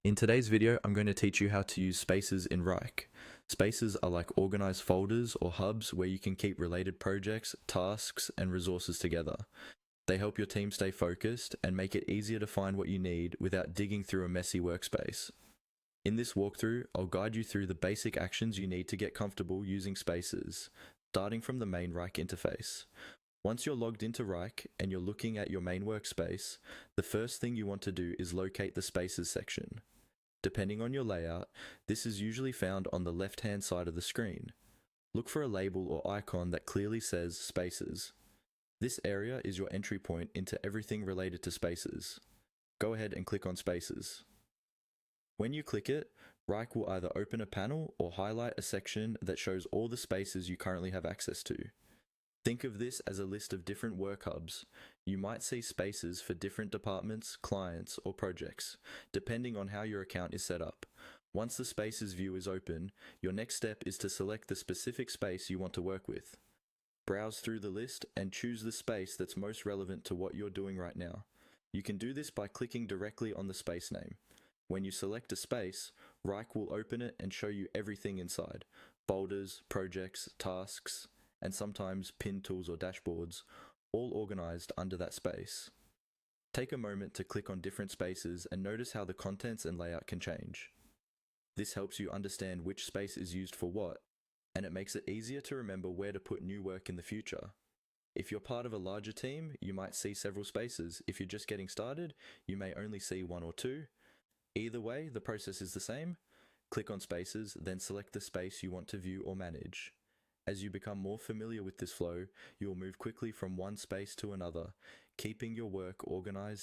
In today's video, I'm going to teach you how to use spaces in Wrike. Spaces are like organized folders or hubs where you can keep related projects, tasks, and resources together. They help your team stay focused and make it easier to find what you need without digging through a messy workspace. In this walkthrough, I'll guide you through the basic actions you need to get comfortable using spaces, starting from the main Wrike interface. Once you're logged into Wrike and you're looking at your main workspace, the first thing you want to do is locate the Spaces section. Depending on your layout, this is usually found on the left-hand side of the screen. Look for a label or icon that clearly says Spaces. This area is your entry point into everything related to spaces. Go ahead and click on Spaces. When you click it, Wrike will either open a panel or highlight a section that shows all the spaces you currently have access to. Think of this as a list of different work hubs. You might see spaces for different departments, clients, or projects, depending on how your account is set up. Once the Spaces view is open, your next step is to select the specific space you want to work with. Browse through the list and choose the space that's most relevant to what you're doing right now. You can do this by clicking directly on the space name. When you select a space, Wrike will open it and show you everything inside: folders, projects, tasks, and sometimes pin tools or dashboards, all organized under that space. Take a moment to click on different spaces and notice how the contents and layout can change. This helps you understand which space is used for what, and it makes it easier to remember where to put new work in the future. If you're part of a larger team, you might see several spaces. If you're just getting started, you may only see one or two. Either way, the process is the same. Click on Spaces, then select the space you want to view or manage. As you become more familiar with this flow, you will move quickly from one space to another, keeping your work organized